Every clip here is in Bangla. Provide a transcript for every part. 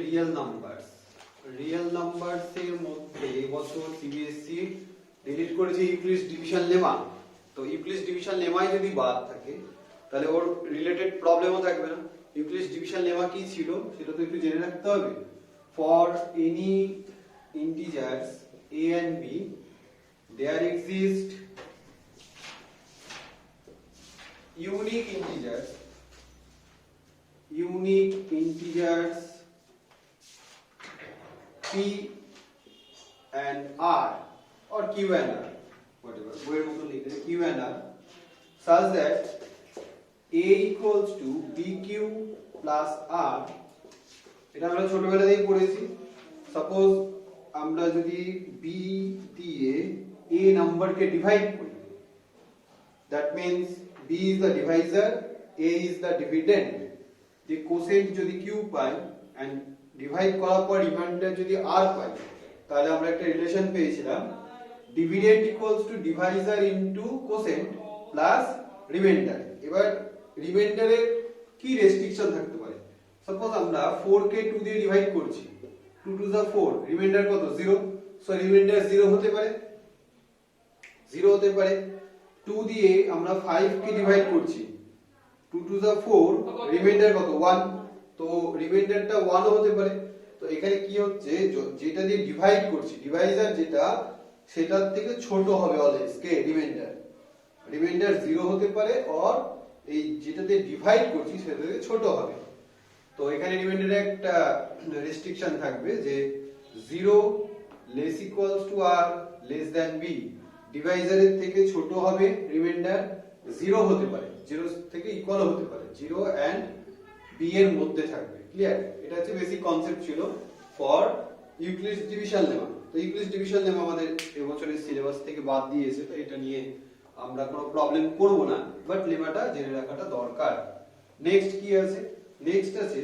রিয়েল নাম্বারস এর মধ্যে এবছর সিবিএসসি ডিলিট করেছে ইউক্লিডস ডিভিশন লেমা। তো ইউক্লিডস ডিভিশন লেমাই যদি বাদ থাকে তাহলে ওর রিলেটেড প্রবলেমও থাকবে না। ইউক্লিডস ডিভিশন লেমা কি ছিল সেটা তো একটু জেনে রাখতে হবে। For any integers a and b there exist unique integers p and r or q and r whatever বইয়ের মতো লিখে q and r such that a equals to bq plus r। এটা আমরা ছোটবেলাতেই পড়েছি। সাপোজ আমরা যদি b দিয়ে a নাম্বারকে ডিভাইড করি, that means b is the divisor, a is the dividend। যে কোসেন্ট যদি q পাই and ডিভাইড করার পর রিমাইন্ডার যদি r পাই, তাহলে আমরা একটা রিলেশন পেয়েছিলাম dividend equals to divisor into quotient plus remainder. এবার রিমাইন্ডারের কি রেস্ট্রিকশন থাকতে পারে? সাপোজ আমরা 4 কে 2 দিয়ে ডিভাইড করছি, 2 টু দা 4, রিমাইন্ডার কত? 0। সো রিমাইন্ডার 0 হতে পারে, 0 হতে পারে। 2 দিয়ে আমরা 5 কে ডিভাইড করছি, 2 টু দা 4, রিমাইন্ডার কত? 1। তো রিমাইন্ডারটা 1 ও হতে পারে। তো এখানে কি হচ্ছে, যেটা দিয়ে ডিভাইড করছি, ডিভাইজার যেটা, সেটার থেকে ছোট হবে অলওয়েজ কে রিমাইন্ডার। রিমাইন্ডার 0 হতে পারে অর এই যেটা দিয়ে ডিভাইড করছি সেটা থেকে ছোট হবে। তো এখানে রিমাইন্ডারে একটা রেস্ট্রিকশন থাকবে যে 0 less equals to r less than b। ডিভাইজারের থেকে ছোট হবে রিমাইন্ডার, 0 হতে পারে, 0 থেকে ইকুয়াল হতে পারে, 0 এন্ড b এর মধ্যে থাকবে। ক্লিয়ার? এটা হচ্ছে বেসিক কনসেপ্ট ছিল ফর ইউক্লিডস ডিভিশন লেমা। তো ইউক্লিডস ডিভিশন লেমা আমাদের এবছরের সিলেবাস থেকে বাদ দিয়েছে, তো এটা নিয়ে আমরা কোনো প্রবলেম করব না, বাট লেমাটা জেনে রাখাটা দরকার। নেক্সট কি আছে? নেক্সট আছে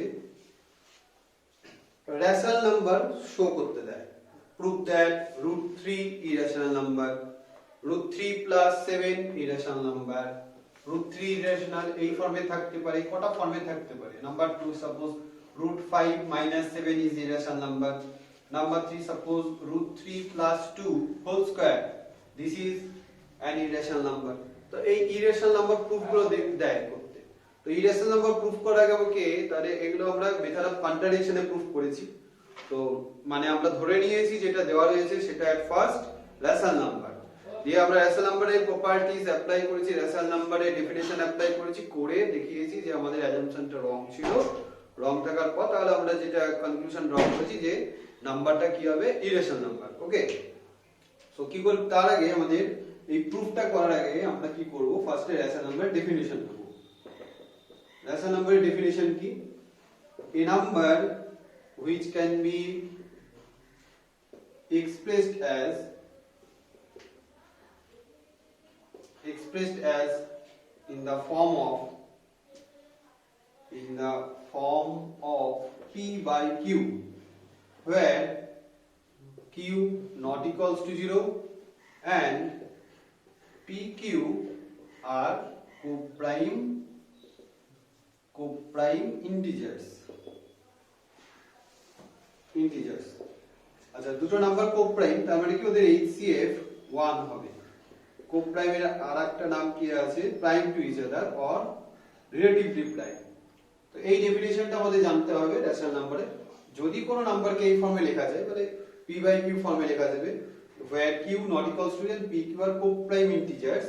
রেশনাল নাম্বার শো করতে দেয়। Prove that √3 irrational number, √3 plus 7 irrational number. √3 irrational এই ফর্মে থাকতে পারে, কটা ফর্মে থাকতে পারে? Number 2 suppose √5 minus 7 is irrational number. Number 3 suppose √3 plus 2 whole square, this is an irrational number. তো এই ইরেশনাল নাম্বার প্রুফ গুলো দেয় করতে। তো ইরেশনাল নাম্বার প্রুফ করা গেবে কে? তাহলে এগুলো আমরা মেথড অফ কন্ট্রাডিকশনে প্রুফ করেছি। তো মানে আমরা ধরে নিয়েছি যেটা দেওয়া রয়েছে সেটা এট ফার্স্ট রেশনাল নাম্বার, দিয়ে আমরা রেশনাল নাম্বারের প্রপার্টিজ অ্যাপ্লাই করেছি, রেশনাল নাম্বারের ডেফিনিশন অ্যাপ্লাই করেছি, করে দেখিয়েছি যে আমাদের অ্যাজাম্পশনটা রং ছিল। রং থাকার পর তাহলে আমরা যেটা কনক্লুশন ড্র করেছি যে নাম্বারটা কি হবে? Irrational number. ওকে, সো কি করব? তার আগে আমাদের এই প্রুফটা করার আগে আমরা কি করব? ফার্স্টে রেশনাল নাম্বারের ডেফিনিশন করব। রেশনাল নাম্বারের ডেফিনিশন কি? এ number which can be expressed as in the form of p by q, where q not equals to 0 and pq are co-prime integers। আচ্ছা, দুটো নাম্বার co-prime, তার মানে কি ওদের HCF 1 হবে। co-prime এর আরেকটা নাম কি আছে? prime to each other or relatively prime। তো এই ডেফিনিশনটা আমাদের জানতে হবে রেশনাল নাম্বারে। যদি কোনো নাম্বারকে এই ফর্মে লেখা যায় তাহলে p by q ফর্মে লেখা যাবে, where q not equals to and pq are co-prime integers।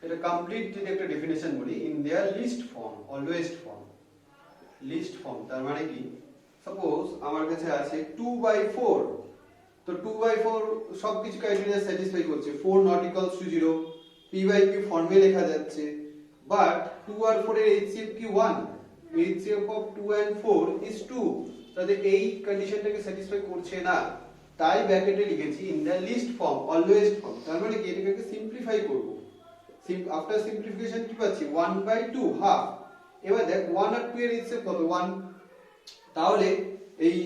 এটা কমপ্লিট যদি একটা ডেফিনিশন বলি, in their least form or lowest form। Least form তার মানে কি? সাপোজ আমার কাছে আছে 2/4। তো 2/4 সবকিছু ক্রাইটেরিয়া স্যাটিসফাই করছে, 4 not equals to 0, p by q ফর্মে লেখা যাচ্ছে, বাট 2 আর 4 এর HCF কি 1? HCF of 2 and 4 is 2। তাহলে এই কন্ডিশনটাকে স্যাটিসফাই করছে না, তাই ব্র্যাকেটে লিখেছি in the least form or lowest form। তার মানে কি? এটাকে সিম্পলিফাই করব। আফটার সিম্পলিফিকেশন কি পাচ্ছি? 1/2 হাফ। এবার দেখ 1 আর 2 এর HCF কত? 1। তাহলে এই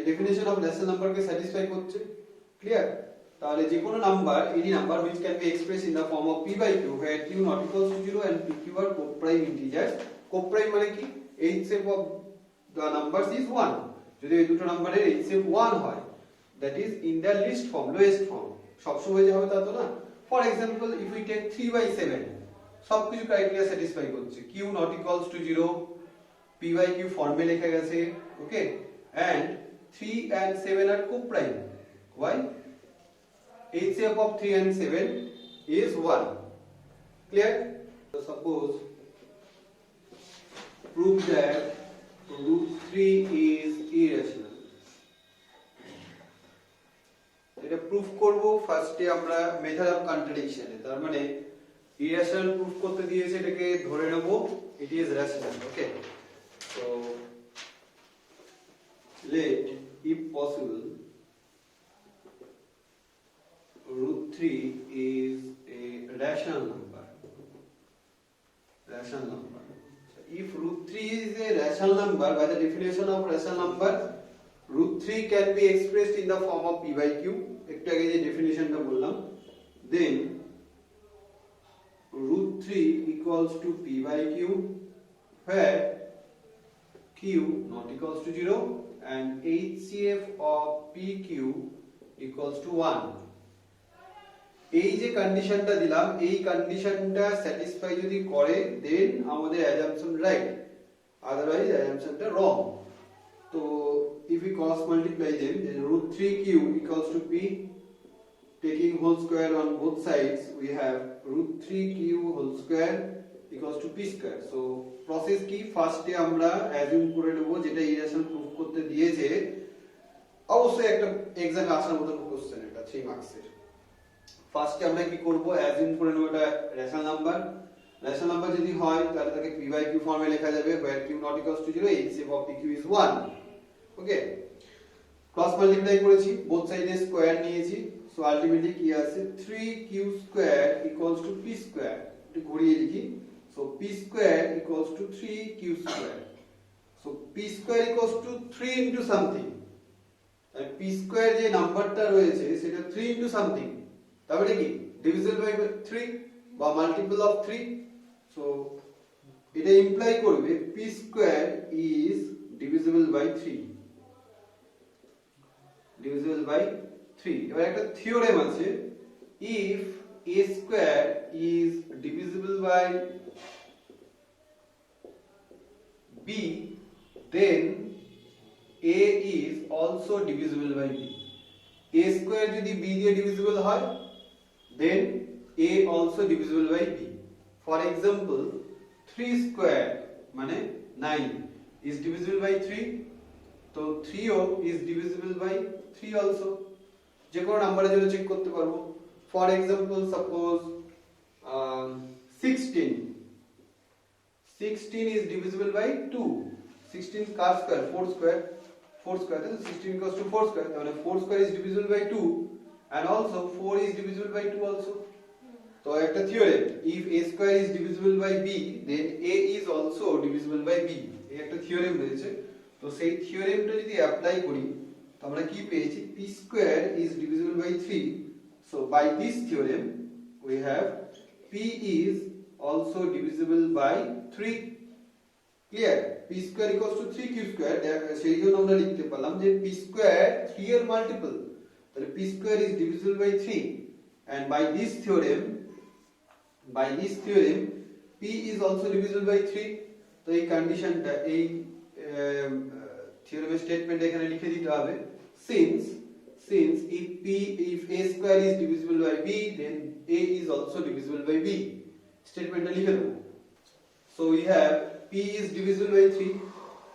ডেফিনিশন অফ রেশনাল নাম্বারকে স্যাটিসফাই করছে। ক্লিয়ার? তাহলে যে কোনো number, any number which can be expressed in the form of p by q, where q not equals to 0 and pq are co-prime integers। co-prime মানে কি? HCF of the numbers is 1 যদি এই দুটো নাম্বারের HCF 1 হয় that is in the least form lowest form সব সময় যে হবে তা তো না for example if we take 3/7 সবকিছু ক্রাইটেরিয়া স্যাটিসফাই করছে q not equals to 0 p by q ফর্মে লেখা গেছে ওকে and 3 and 7 are co-prime why HCF of 3 and 7 is 1 clear so suppose prove that root 3 is irrational এটা প্রুফ করব ফার্স্টে আমরা মেথড অফ কন্ট্রাডিকশন তার মানে irrational প্রুফ করতে দিয়েছে এটাকে ধরে নেব it is rational okay so let if possible root 3 is a rational number so if root 3 is a rational number by the definition of rational number root 3 can be expressed in the form of p by q একটু আগে যে ডেফিনিশনটা বললাম then root 3 equals to p by q where q not equals to 0 and HCF of pq equals to 1 এই যে কন্ডিশনটা দিলাম এই কন্ডিশনটা স্যাটিসফাই যদি করে দেন আমাদের অ্যাজাম্পশন রাইট আদারওয়াইজ অ্যাজাম্পশনটা রং তো if we cross multiply them then root 3q equals to p taking whole square on both sides we have root 3q whole square equals to p square so process কি ফার্স্টে আমরা অ্যাজিউম করে নেব যেটা ইকুয়েশন প্রুফ করতে দিয়েছে অবশ্যই একটা এক্সামে আসার মতো কোশ্চেন এটা 3 মার্কসের ফার্স্টে আমরা কি করব অ্যাজিউম করে নেব এটা রেশনাল নাম্বার যদি হয় তাহলে তাকে p by q ফর্মে লেখা যাবে where q not equals to 0 HCF of pq is 1 okay cross multiply করেছি বোথ সাইডে স্কয়ার নিয়েছি সো আলটিমেটলি কি আসে 3q square equals to p square একটু ঘুরিয়ে লিখি so p square equals to 3q square so p square equals to 3 into something আর p স্কয়ার যে নাম্বারটা রয়েছে সেটা 3 ইনটু সামথিং তাহলে কি ডিভিজিবল বাই 3 বা মাল্টিপল অফ 3 সো এটা ইমপ্লাই করবে p square is divisible by 3 এবার একটা থিওরেম আছে if a square is divisible by b then a is also divisible by b a square যদি b দিয়ে divisible হয় then a also divisible by b for example 3 square মানে 9 is divisible by 3 so 3 is divisible by 3 also যে কোনো নাম্বারের জন্য চেক করতে পারবো for example suppose 16 is divisible by 2 16 car square 4 square তাহলে 16 equals to 4 স্কয়ার তাহলে 4 square is divisible by 2 and also 4 is divisible by 2 also তো একটা theorem if a square is divisible by b then a is also divisible by b এই একটা থিওরেম রয়েছে তো সেই থিওরেমটা যদি অ্যাপ্লাই করি তো আমরা কি পেয়েছি p square is divisible by 3 so by this theorem we have p is also divisible by 3 clear p square equals to 3q square সেই জন্য আমরা লিখতে পারলাম যে p square 3 এর মাল্টিপল তাহলে p square is divisible by 3 and by this theorem p is also divisible by 3 তো এই কন্ডিশনটা এই থিওরেমের স্টেটমেন্ট এখানে লিখে দিতে হবে since if a square is divisible by b then a is also divisible by b স্টেটমেন্টটা লিখে দেব so we have p is divisible by 3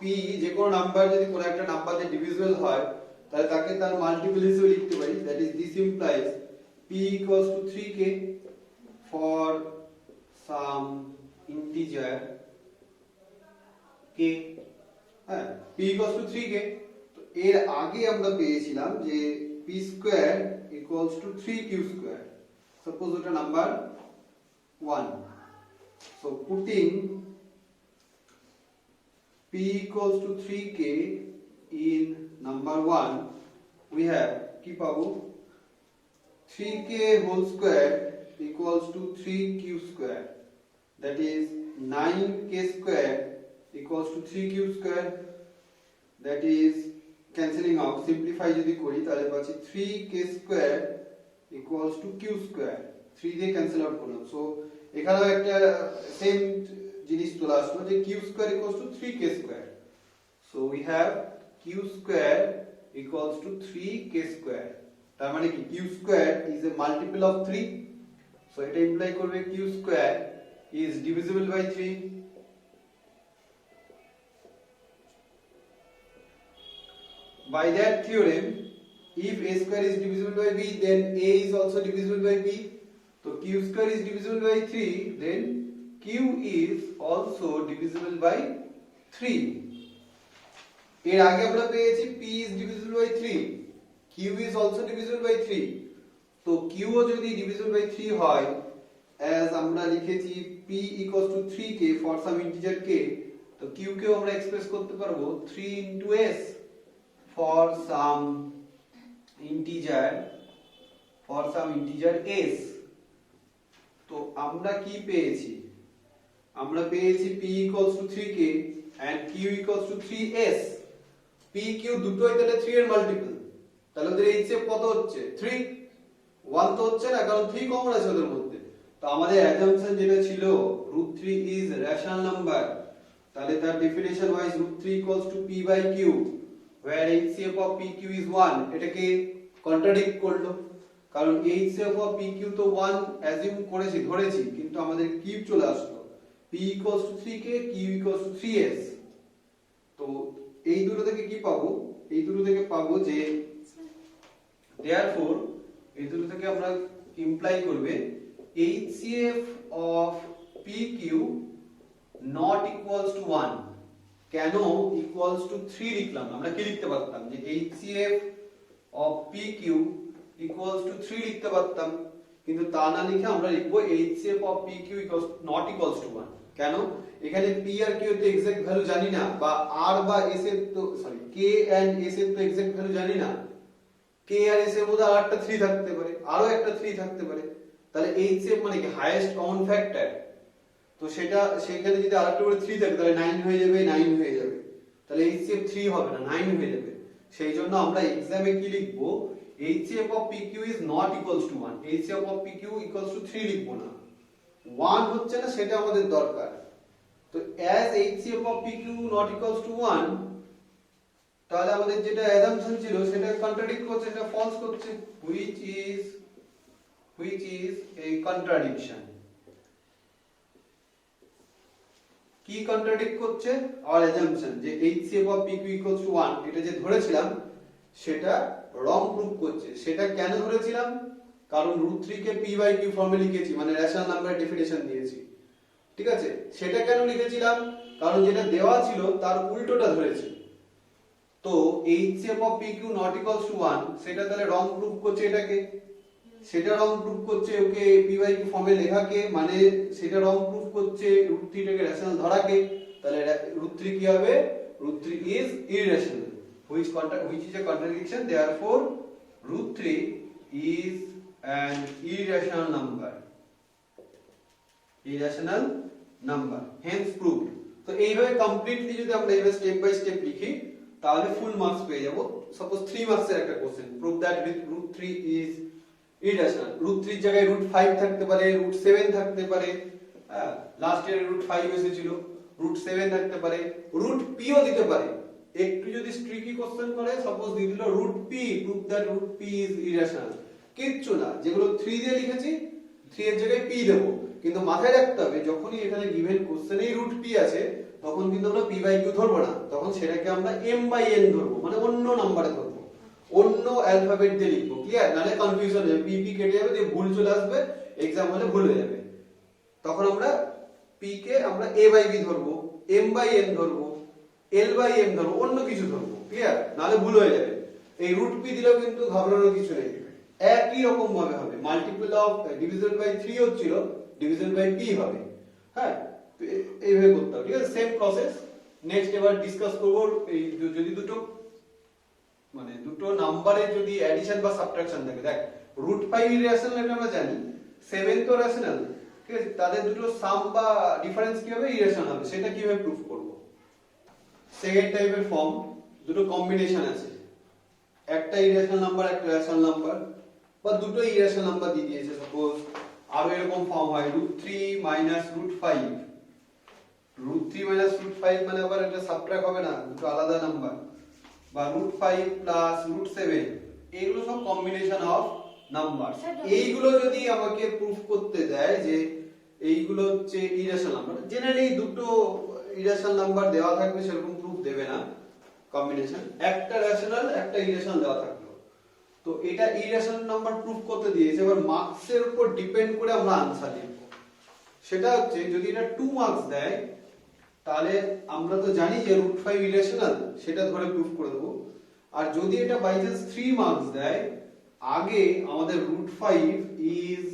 p যে কোনো নাম্বার যদি কোনো একটা নাম্বার দিয়ে ডিভিজিবল হয় তাহলে তাকে তার মাল্টিপল হিসেবে লিখতে পারি that is this implies p equals to 3k for some integer k হ্যাঁ p equals to 3k তো এর আগে আমরা পেয়েছিলাম যে p square equals to 3q square suppose ওটা number 1 so putting p equals to 3k in number 1 we have কি পাবো 3k whole square equals to 3q square that is 9k square equals to 3q square that is cancelling out, simplify যদি করি তাহলে পাচ্ছি 3k square equals to q square, 3 দিয়ে ক্যান্সেল আউট করলাম। সো এখানেও একটা সেম জিনিস চলে আসলো যে q square equals to 3k square, so we have q square equals to 3k square, তার মানে কি q square is a multiple of 3, so এটা ইমপ্লাই করবে q square is divisible by 3. By that theorem, if a square is divisible by b, then a is also divisible by b. So q square is divisible by 3, then q is also divisible by 3. এর আগে আমরা পেয়েছি p is divisible by 3, q is also divisible by 3. তো q ও যদি divisible by 3 হয়, as আমরা লিখেছি p equals to 3k for some integer k, তো q কেও আমরা এক্সপ্রেস করতে পারবো 3 into s for some integer s. তো আমরা কি পেয়েছি? আমরা পেয়েছি p equals to 3k and q equals to 3s. p q দুটোই তাহলে 3 এর মাল্টিপল, তাহলে ওদের HCF কত হচ্ছে? 3, 1 তো হচ্ছে না, কারণ 3 কমন আছে ওদের মধ্যে। তো আমাদের অ্যাজাম্পশন যেটা ছিল √3 is rational number, তাহলে তার definition wise √3 equals to p by q, where HCF of PQ is 1, এটাকে কন্ট্রাডিক্ট করলো, কারণ HCF of PQ তো 1 অ্যাজিউম করেছি, ধরেছি, কিন্তু আমাদের কিউ চলে আসলো P equals to 3k, Q equals to 3s. তো এই দুটো থেকে কি পাবো? এই দুটো থেকে পাবো যে therefore এই দুটো থেকে আমরা ইমপ্লাই করবে HCF of PQ not equals to 1. কেন equals to 3 লিখলাম? আমরা কি লিখতে পারতাম যে HCF of PQ equals to 3 লিখতে পারতাম, কিন্তু তা না লিখে আমরা লিখবো HCF of PQ equals not equals to 1. কেন? এখানে P আর Q এর তো এক্সাক্ট ভ্যালু জানি না, বা R বা S এর তো K and S এর তো এক্সাক্ট ভ্যালু জানি না। K আর S এর মধ্যে আরেকটা 3 থাকতে পারে, আরো একটা 3 থাকতে পারে, তাহলে HCF মানে কি হাইয়েস্ট কমন ফ্যাক্টর। তো সেখানে যদি আরেকটা করে 3 থাকে তাহলে 9 হয়ে যাবে, 9 হয়ে যাবে, তাহলে HCF 3 হবে না, 9 হয়ে যাবে। সেই জন্য আমরা एग्जाমে কি লিখবো? HCF of PQ is not equals to 1, HCF of PQ equals to 3 লিখবো না, 1 হচ্ছে না সেটা আমাদের দরকার। তো as HCF of PQ not equals to 1, তাহলে আমাদের যেটা অ্যাজাম্পশন ছিল সেটা কন্ট্রাডিক্ট করছে, এটা ফলস করছে, which is a contradiction. কি কন্ট্রাডিক্ট করছে? our assumption যে HCF of PQ equals to 1 এটা যে ধরেছিলাম সেটা রং প্রুফ করছে। সেটা কেন ধরেছিলাম? কারণ √3 কে p by q ফর্মে লিখেছি, মানে রেশনাল নাম্বারের ডেফিনিশন দিয়েছি, ঠিক আছে? সেটা কেন লিখেছিলাম? কারণ যেটা দেওয়া ছিল তার উল্টোটা ধরেছি। তো HCF of PQ not equals to 1 সেটা তাহলে রং প্রুফ করছে এটাকে, সেটা রং প্রুফ করছে ওকে p by q ফর্মে লেখাকে, মানে সেটা রং প্রুফ করছে √3 টাকে রেশনাল ধরাকে। তাহলে √3 কি হবে? √3 is irrational, which is a contradiction. Therefore √3 is an irrational number, hence proved. তো এইভাবে কমপ্লিটলি যদি আমরা এইভাবে স্টেপ বাই স্টেপ লিখি তাহলে ফুল মার্কস পেয়ে যাব। সাপোজ 3 মার্কসের একটা question, prove that √3 is irrational, √3 এর জায়গায় √5 থাকতে পারে, √7 থাকতে পারে, লাস্ট ইয়ারে √5 এসেছিল, √7 থাকতে পারে, √p ও দিতে পারে। একটু যদি স্ট্রিকি কোশ্চেন করে সাপোজ দিয়ে দিল √p, prove that √p is irrational, কিচ্ছু না, যেগুলো 3 দিয়ে লিখেছি 3 এর জায়গায় p দেব। কিন্তু মাথায় রাখতে হবে যখনই এখানে গিভেন কোশ্চেনেই √p আছে তখন কিন্তু আমরা p by q ধরবো না, তখন সেটাকে আমরা m by n ধরবো, মানে অন্য নম্বরে ধরবো, অন্য অ্যালফাবেট দিয়ে লিখবো। ক্লিয়ার? নালে কনফিউশন হবে, p কেটে যাবে, দিয়ে ভুল চলে আসবে, एग्जाम হলে ভুল হয়ে যাবে। তখন আমরা p কে আমরা a by b ধরবো, m by n ধরবো, l by m ধরবো, অন্য কিছু ধরবো। ক্লিয়ার? নালে ভুল হয়ে যাবে। এই √p দিলেও কিন্তু ঘাবড়ানোর কিছু নেই, একই রকম ভাবে হবে। মাল্টিপল অফ ডিভিজিবল বাই 3 হচ্ছিল, ডিভিজিবল বাই p হবে। হ্যাঁ, তো এইভাবে করতে হবে, ঠিক আছে? Same process. নেক্সট এবার ডিসকাস করব এই যদি দুটো নাম্বারে যদি অ্যাডিশন বা সাবট্রাকশন থাকে। দেখ √5 ইরেশনাল, এটা আমরা জানি, 7 তো রেশনাল, ঠিক আছে? তাদের দুটো সাম বা ডিফারেন্স কি হবে? ইরেশনাল হবে। সেটা কিভাবে প্রুফ করব? সেকেন্ড টাইপের ফর্ম, দুটো কম্বিনেশন আছে, একটা ইরেশনাল নাম্বার একটা রেশনাল নাম্বার, বা দুটো ইরেশনাল নাম্বার দিয়ে দিয়েছে সাপোজ, আরো এরকম ফর্ম হয় √3 - √5, √3 - √5 মানে আবার এটা সাবট্রাক্ট হবে না, দুটো আলাদা নাম্বার, বা √5 + √7, এগুলো সব কম্বিনেশন অফ নাম্বার। এইগুলো যদি আমাকে প্রুফ করতে দেয় যে এইগুলো হচ্ছে ইরেশনাল নাম্বার, জেনারেলি দুটো ইরেশনাল নাম্বার দেওয়া থাকবে সেরকম প্রুফ দেবে না কম্বিনেশন, একটা রেশনাল একটা ইরেশনাল দেওয়া থাকলো, তো এটা ইরেশনাল নাম্বার প্রুফ করতে দিয়েছে। এবার মার্কসের উপর ডিপেন্ড করে আমরা আনসার লিখব। সেটা হচ্ছে যদি এটা 2 মার্কস দেয় তাহলে আমরা তো জানি যে √5 ইরেশনাল, সেটা ধরে প্রুফ করে দেবো। আর যদি এটা বাই চান্স 3 মার্কস দেয়, আগে আমাদের √5 ইজ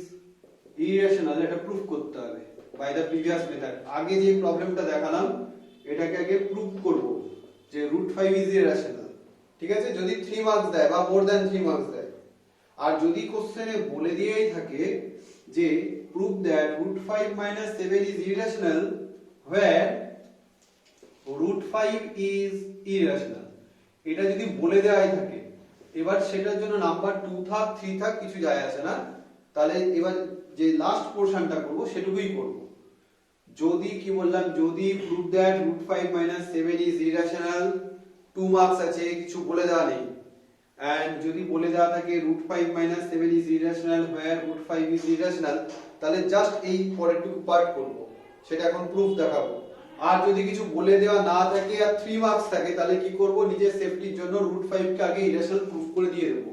ইরেশনাল এটা প্রুফ করতে হবে বাই দ্য প্রিভিয়াস মেথড। আগে যে প্রবলেমটা দেখালাম এটাকে আগে প্রুফ করব যে √5 ইজ ইরেশনাল, ঠিক আছে, যদি 3 মার্কস দেয় বা মোর দ্যান 3 মার্কস দেয়। আর যদি কোশ্চেনে বলে দিয়েই থাকে যে proof that √5 - 7 is irrational where √5 is irrational, এটা যদি বলে দেওয়াই থাকে, এবার সেটার জন্য নাম্বার 2 থাক 3 থাক কিছু যায় আসে না, তাহলে এবার যে লাস্ট পোরশনটা করব সেটুকুই করব। যদি কি বললাম, যদি proof that √5 - 7 is irrational, 2 marks আছে, কিছু বলে দেওয়া নেই, এন্ড যদি বলে দেওয়া থাকে √5 - 7 is irrational where √5 is irrational, তাহলে জাস্ট এই পরেরটুকু পার্ট করব, সেটা এখন প্রুফ দেখাবো। আর যদি কিছু বলে দেওয়া না থাকে আর 3 মার্কস থাকে, তাহলে কি করব, নিজের সেফটির জন্য √5 কে আগে ইরেশনাল প্রুফ করে দিয়ে দেব,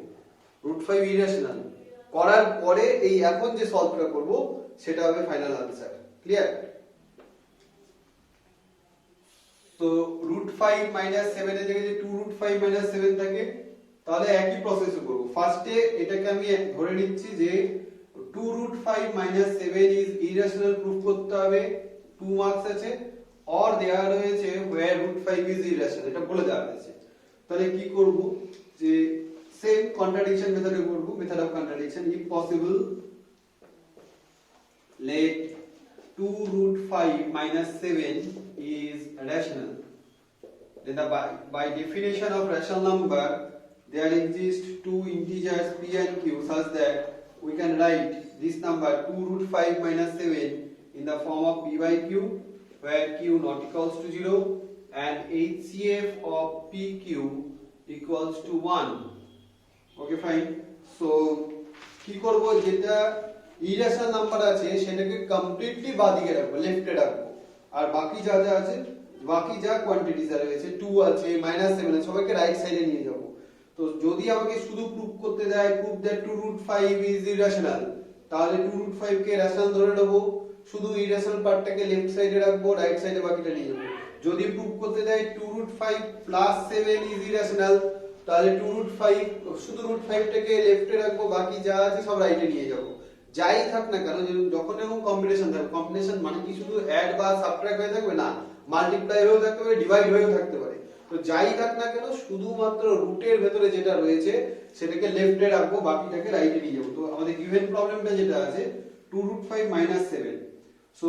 √5 ইরেশনাল করার পরে এই এখন যে সলভটা করব সেটা হবে ফাইনাল আনসার। ক্লিয়ার? তো √5 - 7 এর জায়গায় যে 2√5 - 7 থাকে, তাহলে একই প্রসেস করব। ফার্স্টে এটাকে আমি ধরে নিচ্ছি যে 2√5 - 7 ইজ ইরেশনাল প্রুফ করতে হবে, 2 মার্কস আছে, और দেয়া রয়েছে where √5 ইজ ইরেশনাল, এটা বলে দেওয়া হয়েছে। তাহলে কি করব, যে সেম কন্ট্রাডিকশন মেথডে করব, method of contradiction. If possible let 2√5 - 7 is rational, then by definition of rational number there exist two integers p and q such that we can write this number 2√5 - 7 in the form of p by q, where q not equals to 0 and HCF of pq equals to 1. Okay, fine. So কি করব, যেটা ইরেশনাল নাম্বার আছে সেটাকে কমপ্লিটলি বাদিকে রাখবো, লেফটে রাখবো, আর বাকি যা যা আছে, বাকি যা কোয়ান্টিটিজ রয়েছে 2 আছে -7 আছে, সবাইকে রাইট সাইডে নিয়ে যাব। তো যদি আমাকে শুধু প্রুফ করতে দেয় প্রুফ দ্যাট 2√5 ইজ ইরেশনাল, তাহলে 2√5 কে রেশনাল ধরে নেব, শুধু ইরেশনাল পার্টটাকে লেফট সাইডে রাখবো, রাইট সাইডে বাকিটা নিয়ে যাব। যদি প্রুফ করতে দেয় 2√5 + 7 ইজ ইরেশনাল, তাহলে 2√5 শুধু √5টাকে লেফটে রাখবো, বাকি যা আছে সব রাইটে নিয়ে যাব। যাই থাক না কেন, যখন এরকম কম্বিনেশন থাকবে, কম্বিনেশন মানে কি শুধু অ্যাড বা সাবট্রাক্ট হয়ে থাকবে না, মাল্টিপ্লাই হয়েও থাকতে পারে, ডিভাইড হয়েও থাকতে পারে। তো যাই থাক না কেন, শুধুমাত্র রুটের ভেতরে যেটা রয়েছে সেটাকে লেফটে রাখবো, বাকিটাকে রাইটে নিয়ে যাবো। তো আমাদের গিভেন প্রবলেমটা যেটা আছে 2√5 - 7, সো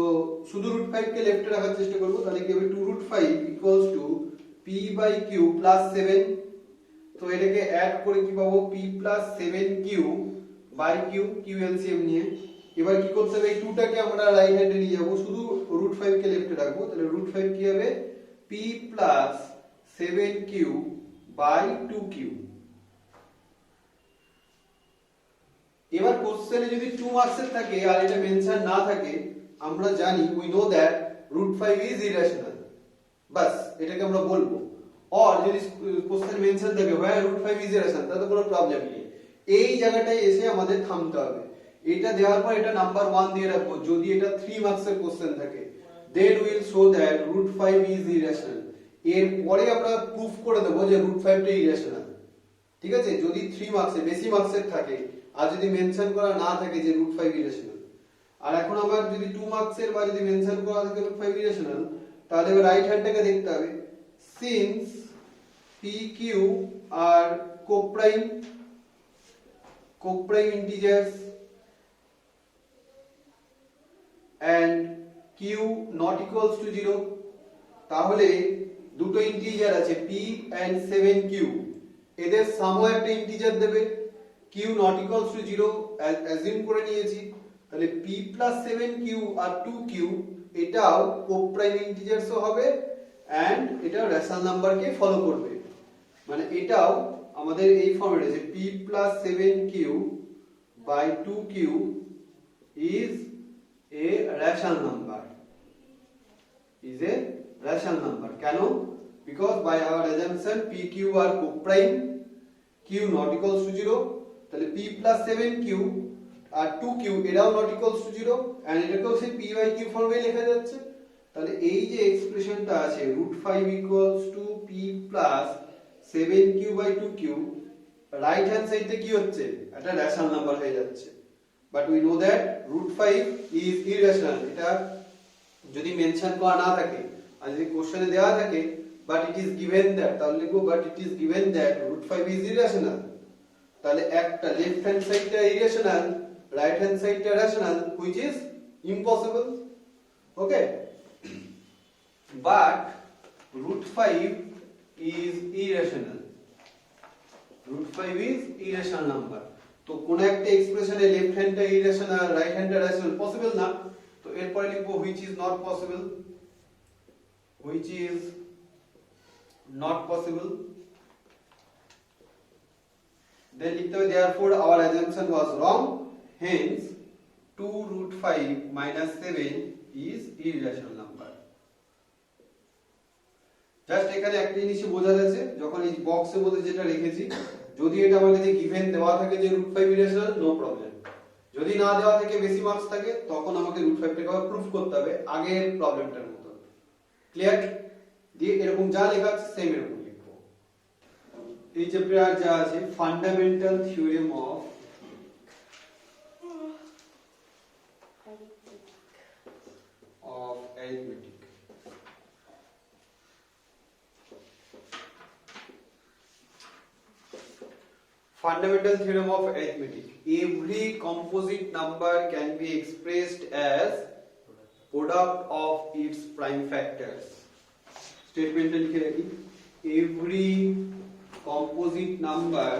শুধু √5 কে লেফটে রাখার চেষ্টা করব, তাহলে কি হবে 2√5 = p / q + 7। তো এটাকে অ্যাড করে কি পাবো, p + 7q / q, q LCM নিয়ে। এবার কি করতে হবে, এই 2 টাকে আমরা রাইট হ্যান্ডে নিয়ে যাব, শুধু √5 কে লেফটে রাখবো, তাহলে √5 কি হবে, p + 7q / 2q। এবার কোশ্চেনে যদি 2 মার্কসের থাকে আর এটা মেনশন না থাকে, আমরা জানি we know that √5 is irrational, বাস এটাকে আমরা বলবো। আর যদি কোশ্চেন মেনশন থাকে where √5 ইজ ইরেশনাল, তাহলে কোনো প্রবলেম নেই, এই জায়গাটায় এসে আমাদের থামতে হবে। এটা দেওয়ার পর এটা নাম্বার 1 দিয়ে রাখবো, যদি এটা 3 মার্কসের কোশ্চেন থাকে, then we will show that √5 is irrational। এর পরে আমরা প্রুফ করে দেব যে √5 টা ইরেশনাল, ঠিক আছে, যদি 3 মার্কসে বেশি মার্কসের থাকে, আর যদি মেনশন করা না থাকে যে √5 ইরেশনাল। আর এখন আবার যদি 2 মার্কসের বা যদি মেনশন করা থাকে √5 ইরেশনাল, তাহলে এবার রাইট হ্যান্ডটাকে দেখতে হবে, since pq are co-prime integers and q not equals to 0, তাহলে দুটো ইন্টিজার আছে p and 7q, এদের সামও একটা ইন্টিজার দেবে, q not equals to 0 assume করে নিয়েছি, তাহলে p প্লাস 7q আর 2q এটাও কোপ্রাইম ইন্টিজারসও হবে এন্ড এটা রেশনাল নাম্বারকে ফলো করবে, মানে এটাও আমাদের এই ফর্মে আছে p plus 7q by 2q is a rational number, is a rational number. কেন? because by our assumption pq are coprime, q not equals to 0, তাহলে p plus 7q আর 2q এটাও not equals to 0 and এটাকেও সেই p by q ফর্মে লেখা যাচ্ছে, তাহলে এই যে এক্সপ্রেশনটা আছে √5 equals to p plus 7q by 2q, right hand সাইডে কি হচ্ছে, এটা রেশনাল নাম্বার হয়ে যাচ্ছে, but we know that √5 is irrational, এটা যদি মেনশন করা না থাকে আর যদি কোশ্চেনে দেওয়া থাকে but it is given that, তাহলে লিখবো but it is given that √5 is irrational, তাহলে একটা লেফট হ্যান্ড সাইডটা irrational, রাইট হ্যান্ড সাইডটা rational, which is impossible. Okay, but √5 is irrational, √5 is irrational number, তো কোন একটা এক্সপ্রেশনে লেফট হ্যান্ডটা ইরেশনাল রাইট হ্যান্ডটা রেশনাল পসিবল না, তো এরপরে লিখবো which is not possible, which is not possible, then লিখতে হবে therefore our assumption was wrong, hence 2√5 minus 7 is irrational number. Just এখানে একটা জিনিস বোঝা যাচ্ছে, যখন এই বক্সের মধ্যে যেটা রেখেছি যদি এটা আমার কাছে গিভেন দেওয়া থাকে যে √5 ইরেশনাল, নো প্রবলেম, যদি না দেওয়া থাকে বেশি মার্কস থাকে তখন আমাকে √5 টাকে প্রুফ করতে হবে আগের প্রবলেমটার মতো। ক্লিয়ার? দিয়ে এরকম যা লেখা আছে সেম এরকম লিখবো। এই চ্যাপ্টারে আর যা আছে fundamental theorem of arithmetic. Fundamental theorem of arithmetic. Every composite number can be expressed as product of its prime factors. Statement লিখে রাখি, every composite number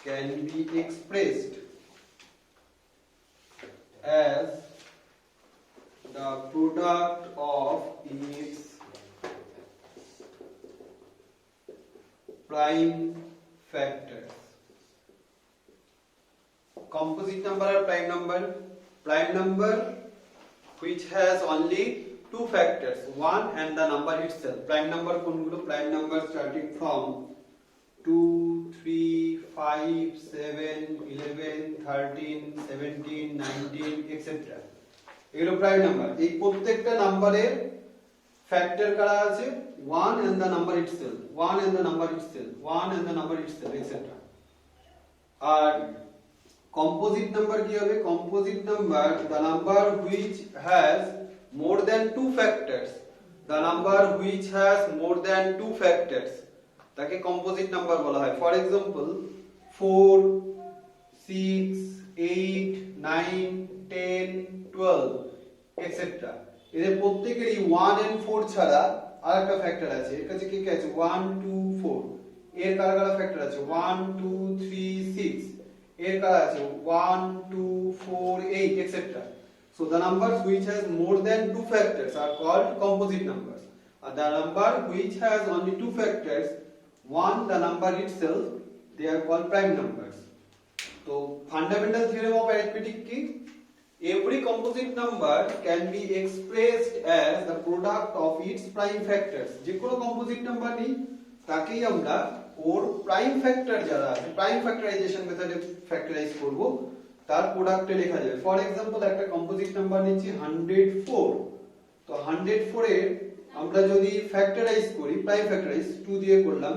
can be expressed as the product of its prime factors. Composite number or prime number which has only two factors, one and the number itself. Prime number কোনগুলো? Prime number starting from 2, 3, 5, 7, 11, 13, 17, 19, etc. এগুলো প্রাইম নাম্বার। এই প্রত্যেকটা নাম্বারের ফ্যাক্টর কারা আছে? 1 and the number itself, 1 and the number itself, 1 and the number itself, etc. R composite number কি হবে? Composite number, the number which has more than two factors, the number which has more than two factors, তাকে composite number বলা হয়। For example 4, 6, 8, 9, 10, 12, etc. এদের প্রত্যেকেরই 1 and 4 ছাড়া আরেকটা ফ্যাক্টর আছে। এর কাছে কি কি আছে? 1, 2, 4। এর কারা কারা ফ্যাক্টর আছে? 1, 2, 3, 6। এর কারা আছে? 1, 2, 4, 8, etc. So the numbers which has more than two factors are called composite numbers. And the number which has only two factors, one the number itself, they are called prime numbers. So fundamental theorem of arithmetic ki, every composite number can be expressed as the product of its prime factors. যে কোনো composite number নেই তাকেই আমরা ওর প্রাইম ফ্যাক্টর যারা আছে প্রাইম ফ্যাক্টরাইজেশন মেথডে ফ্যাক্টরাইজ করব, তার প্রোডাক্টে লেখা যাবে। ফর एग्जांपल একটা কম্পোজিট নাম্বার নিচ্ছি 104, তো 104 এর আমরা যদি ফ্যাক্টরাইজ করি, প্রাইম ফ্যাক্টরাইজ 2 দিয়ে করলাম,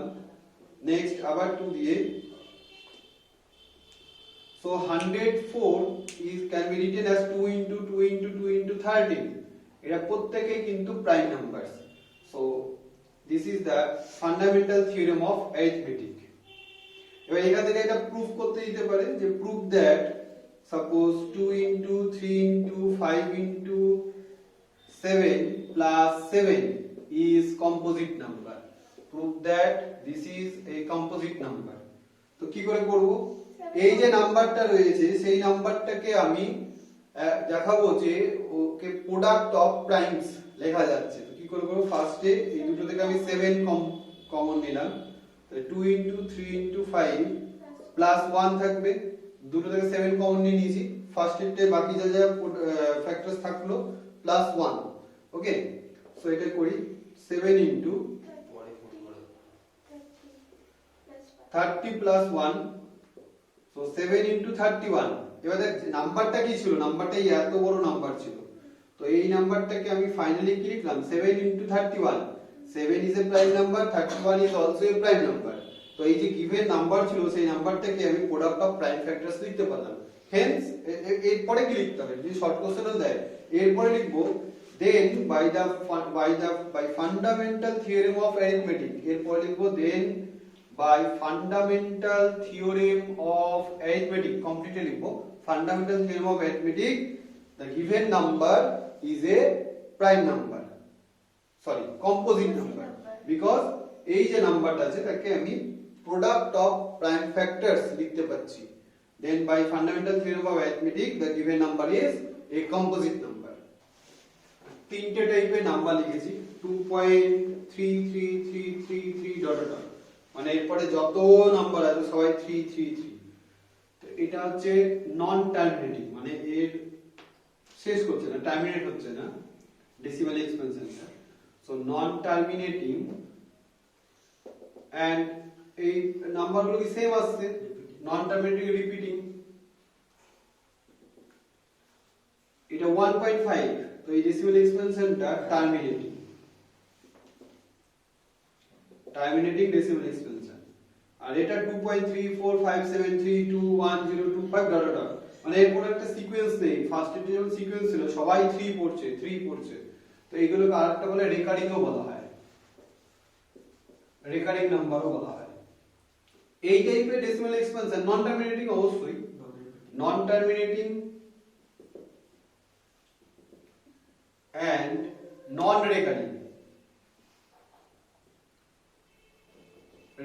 নেক্সট আবার 2 দিয়ে, so 104 is can be written as 2 into 2 into 2 into 13. এটা প্রত্যেকই কিন্তু prime numbers. so this is the fundamental theorem of arithmetic. এবার এখান থেকে এটা প্রুফ করতে দিতে পারে যে prove that suppose 2 into 3 into 5 into 7 plus 7 is composite number. Prove that this is a composite number. তো কি করে করব? এই যে নাম্বারটা রয়েছে সেই নাম্বারটাকে আমি দেখাবো যে ওকে প্রোডাক্ট অফ প্রাইমস লেখা যাচ্ছে। তো কি করে করব? ফার্স্টে এই দুটো থেকে আমি 7 কমন নিলাম। তাহলে 2 into 3 into 5 প্লাস 1 থাকবে। দুটো থেকে 7 কমন নিয়ে নিয়েছি। ফার্স্টেরতে বাকি যা যা ফ্যাক্টরস থাকলো প্লাস 1। ওকে, সো এটা করি 7 into 30 plus 1, so 7 into 31। এবার দেখ নাম্বারটা কি ছিল, নাম্বারটাই এত বড় নাম্বার ছিল। তো এই নাম্বারটাকে আমি ফাইনালি কি লিখলাম 7 into 31। 7 is a prime number, 31 is also a prime number। তো এই যে given নাম্বার ছিল সেই নাম্বারটাকে আমি প্রোডাক্ট অফ প্রাইম ফ্যাক্টরস লিখতে পারলাম। হেন্স এরপরে কি লিখতে হবে, যদি শর্ট কোশ্চেনও দেয় এরপরে লিখবো then by fundamental theorem of arithmetic। এরপরে লিখবো then by fundamental theorem of arithmetic, completely লিখবো fundamental theorem of arithmetic the given number is a prime number, sorry composite number, because এই যে নাম্বারটা আছে তাকে আমি product of prime factors লিখতে পাচ্ছি। then by fundamental theorem of arithmetic the given number is a composite number। তিনটে টাইপের নাম্বার লিখেছি 2.33333 ডট ডট, মানে এরপরে যত নাম্বার আছে সবাই 333। তো এটা হচ্ছে নন টার্মিনেটিং, মানে এর শেষ করছে না, টার্মিনেট হচ্ছে না ডেসিমাল এক্সপেনশনটা। সো নন টার্মিনেটিং এন্ড এই নাম্বারগুলো কি সেম আসছে, নন টার্মিনেটিং রিপিটিং। এটা 1.5, তো এই ডেসিমাল এক্সপেনশনটা টার্মিনেটিং, টার্মিনেটিং ডেসিমাল এক্সপেনশন। আর এটা 2.3457321025 ডট ডট, মানে এর কোনো একটা সিকোয়েন্স নেই। ফার্স্ট এর যেমন সিকোয়েন্স ছিল সবাই 3 পড়ছে, তো এইগুলোকে আরেকটা বলে রেকারিংও বলা হয়, রেকারিং নাম্বারও বলা হয়। এই টাইপের ডেসিমাল এক্সপেনশন নন টার্মিনেটিং, অবশ্যই নন টার্মিনেটিং and non-recurring।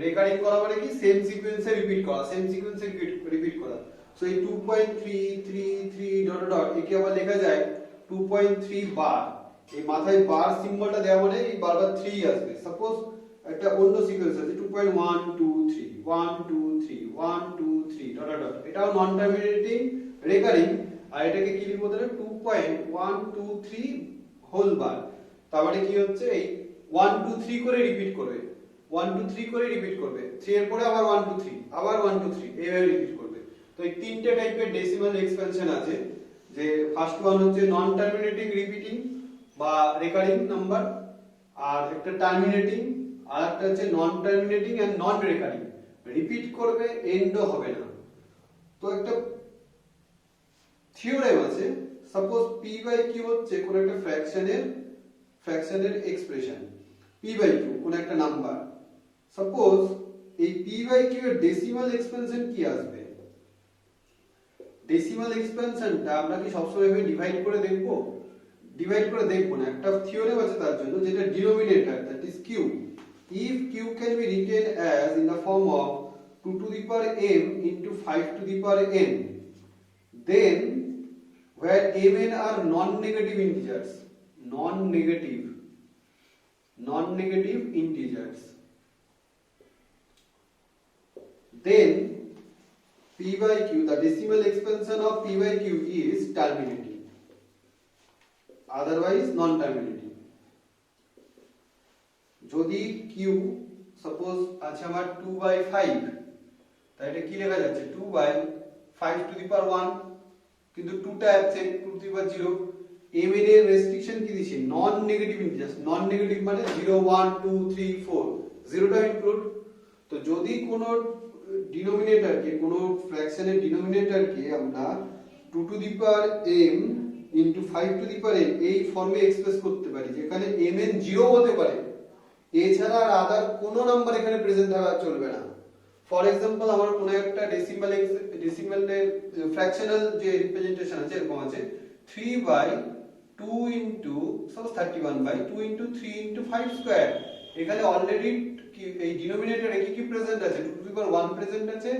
রেকারিং করা মানে কি সেম সিকোয়েন্সে রিপিট করা, সেম সিকোয়েন্সে রিপিট করা। সো এই 2.333 ডট ডট একে আবার লেখা যায় 2.3 বার। এই মাথায় বার সিম্বলটা দেওয়া মানে এই বারবার 3 আসবে। সাপোজ একটা অন্য সিকোয়েন্স আছে 2.123 123 123 ডট ডট, এটাও নন টার্মিনেটিং রেকারিং। আর এটাকে কি লিখবো তাহলে 2.123 হোল বার। তারপরে কি হচ্ছে এই 1 2 3 করে রিপিট করবে, 1 2 3 করে রিপিট করবে, 3 এর পরে আবার 1 2 3 আবার 1 2 3 এইভাবে রিপিট করবে। তো এই তিনটে টাইপের ডেসিমাল এক্সপেনশন আছে, যে ফার্স্ট ওয়ান হচ্ছে নন টার্মিনেটিং রিপিটিং বা রেকারিং নাম্বার, আর একটা টার্মিনেটিং, আর একটা হচ্ছে non terminating and non recurring. Repeat করবে, এন্ডও হবে না। তো একটা থিওরেম আছে, সাপোজ p বাই q হচ্ছে কোন একটা ফ্র্যাকশনের এক্সপ্রেশন, p বাই q কোন একটা নাম্বার। সাপোজ এই p বাই q এর ডেসিমাল এক্সপেনশন কি আসবে? ডেসিমাল এক্সপেনশনটা আমরা কি সবসময় ডিভাইড করে দেখব? ডিভাইড করে দেখব না। একটা থিওরেম আছে তার জন্য, যেটা denominator, that is q। if q can be written as in the form of 2 to the power m into 5 to the power n, then where mn are non-negative integers, non-negative integers, then p by q, the decimal expansion of p by q is terminating, otherwise non-terminating। যদি q সাপোজ আছে আমার 2/5, তাই এটা কি লেখা যাচ্ছে 2/5 to the power 1, কিন্তু 2টা absent, 2 to the power 0। mn এর রেস্ট্রিকশন কি দিছি, non negative integers. Non negative মানে 0 1 2 3 4, জিরোটা ইনক্লুড। তো যদি কোনো ডিনোমিনেটরকে, কোনো ফ্র্যাকশনের ডিনোমিনেটরকে আমরা 2 to the power m into 5 to the power n এই ফর্মে এক্সপ্রেস করতে পারি, যেখানে mn 0 হতে পারে, এছাড়া আর আদার কোনো নাম্বার এখানে প্রেজেন্ট থাকা চলবে না। ফর এক্সাম্পল আমার কোনো একটা ডেসিমালের ফ্র্যাকশনাল যে রিপ্রেজেন্টেশন আছে এরকম আছে 3/5 2 into suppose 31 by 2 into 3 into 5 square. এখানে অলরেডি এই ডিনোমিনেটরে কি কি প্রেজেন্ট আছে, 2 টু দি পাওয়ার 1 প্রেজেন্ট আছে,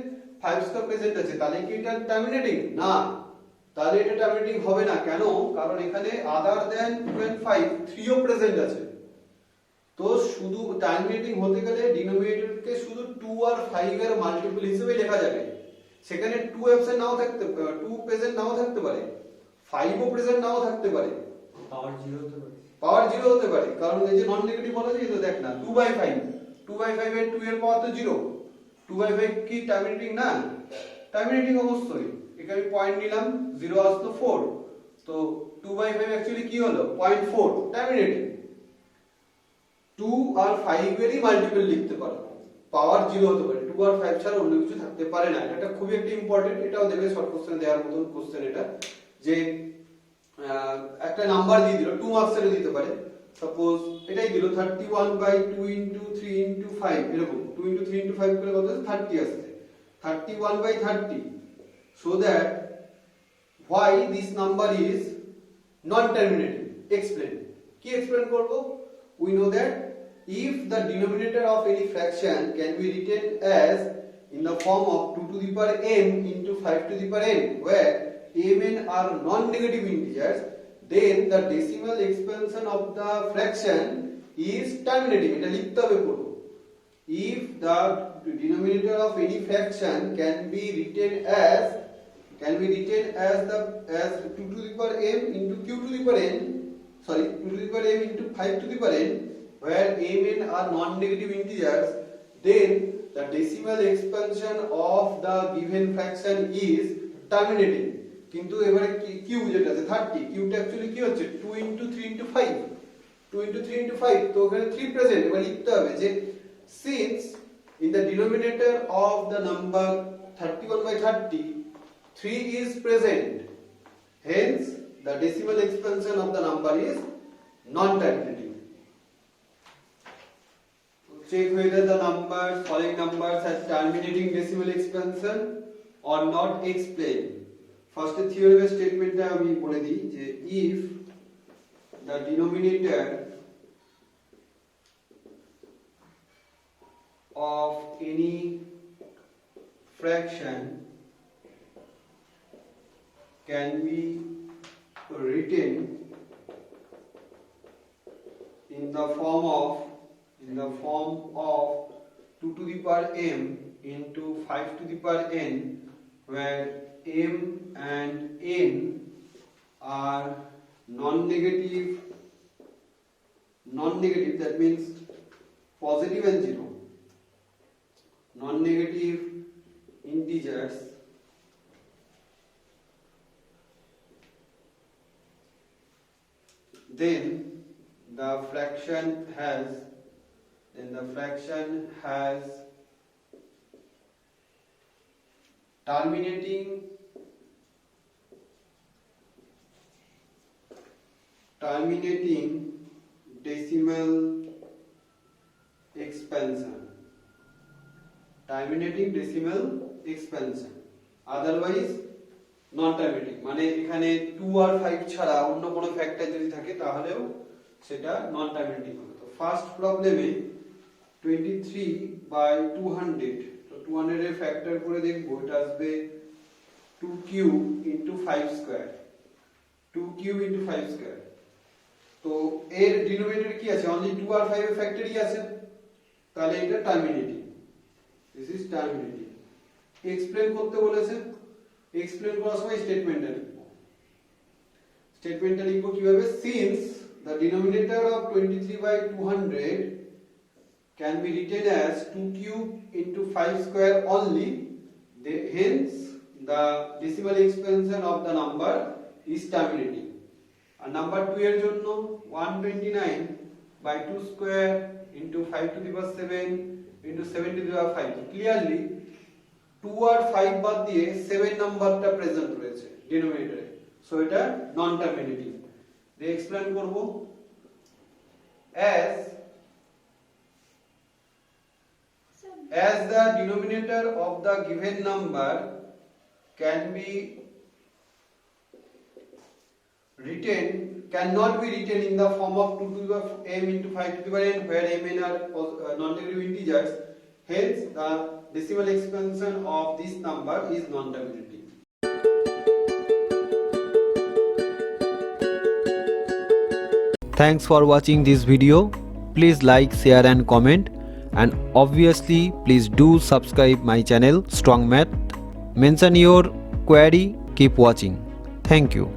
5 স্কয়ার প্রেজেন্ট আছে, তাহলে কি এটা টার্মিনেটিং না? তাহলে এটা টার্মিনেটিং হবে না। কেন? কারণ এখানে আদার দ্যান 2 and 5 3 ও প্রেজেন্ট আছে। তো শুধু টার্মিনেটিং হতে গেলে ডিনোমিনেটরকে শুধু 2 আর 5 এর মাল্টিপল হিসেবে লেখা যাবে। সেখানে 2 অ্যাবসেন্ট নাও থাকতে 2 প্রেজেন্ট নাও থাকতে পারে, 5 ও প্রেজেন্ট নাও থাকতে পারে, পাওয়ার 0 হতে পারে। পাওয়ার 0 হতে পারে। কারণ এই যে নন নেগেটিভ বলা যায় তো, দেখ না 2/5 2/5 এর 2 এর পাওয়ার তো 0, 2/5 কি টার্মিনেটিং না? টার্মিনেটিং অবশ্যই। এখানে পয়েন্ট নিলাম, 0 আসলো 4, তো 2/5 অ্যাকচুয়ালি কি হলো 0.4, টার্মিনেটিং। 2 আর 5 এরই মাল্টিপল লিখতে পারো, পাওয়ার 0 হতে পারে, 2 আর 5 ছাড়া অন্য কিছু থাকতে পারে না। এটা খুবই একটা ইম্পর্টেন্ট, এটাও দেবে শর্ট কোশ্চেনে দেওয়ার মতন কোশ্চেন এটা, যে একটা নাম্বার দিয়ে দিল 2 মার্কস এর দিতে পারে। সাপোজ এটাই দিল 31 বাই 2 ইনটু 3 ইনটু 5, এরকম 2 ইনটু 3 ইনটু 5 করে কত আসছে 30 আসছে, 31 by 30, so that why this number is non terminating, explain। কি এক্সপ্লেন করব? We know that if the denominator of any fraction can be written as in the form of 2 to the power m into 5 to the power n, where mn are non-negative integers, then the decimal expansion of the fraction is terminating। এটা লিখতে হবে পুরো। If the denominator of any fraction can be written as as 2 to the power m into q to the power n, 2 to the power m into 5 to the power n, where mn are non-negative integers, then the decimal expansion of the given fraction is terminating। কিন্তু এবারে q যেটা আছে 30, q টা অ্যাকচুয়ালি কি হচ্ছে 2 into 3 into 5, 2 into 3 into 5, তো ওখানে 3 প্রেজেন্ট। এবার লিখতে হবে যে since in the denominator of the number 31 by 30 3 is present, hence the decimal expansion of the number is non-terminating। Check whether the numbers, following numbers have terminating decimal expansion or not, explain। First theorem statement টা আমি বলে দিই যে if the denominator of any fraction can be written in the form of 2 to the power m into 5 to the power n, where m and n are non-negative, that means positive and 0, non-negative integers, then the fraction has terminating decimal expansion, otherwise non terminating. মানে এখানে 2 আর 5 ছাড়া অন্য কোনো ফ্যাক্টর যদি থাকে তাহলেও সেটা নন টার্মিনেটিং হবে। তো ফার্স্ট প্রবলেমে 23 বাই 200, তো 200 এর ফ্যাক্টর করে দেখব, এটা আসবে 2 cube into 5 square, 2 cube into 5 square. তো এর ডিনোমিনেটর কি আছে, অনলি 2 আর 5 এর ফ্যাক্টরই আছে, তাহলে এটা terminating, this is terminating. Explain করতে বলেছে, এক্সপ্লেন করার সময় স্টেটমেন্টটা লিখবো কিভাবে, since the denominator of 23 by 200 can be written as 2 cube into 5 square only, hence the decimal expansion of the number is terminating। আর নাম্বার 2 এর জন্য 129 by 2 square into 5 to the power 7 into 7 to the power 5, clearly 2 আর 5 বাদ দিয়ে 7 নাম্বারটা প্রেজেন্ট রয়েছে ডিনোমিনেটরে, সো এটা নন টার্মিনেটিং। দিয়ে এক্সপ্লেন করব, as the denominator of the given number can be written cannot be written in the form of 2 to the power m into 5 to the power n, where mn are non-negative integers. Hence, the decimal expansion of this number is non-terminating. Thanks for watching this video. Please like, share and comment, and obviously please do subscribe my channel Strong Math. Mention your query. Keep watching. Thank you.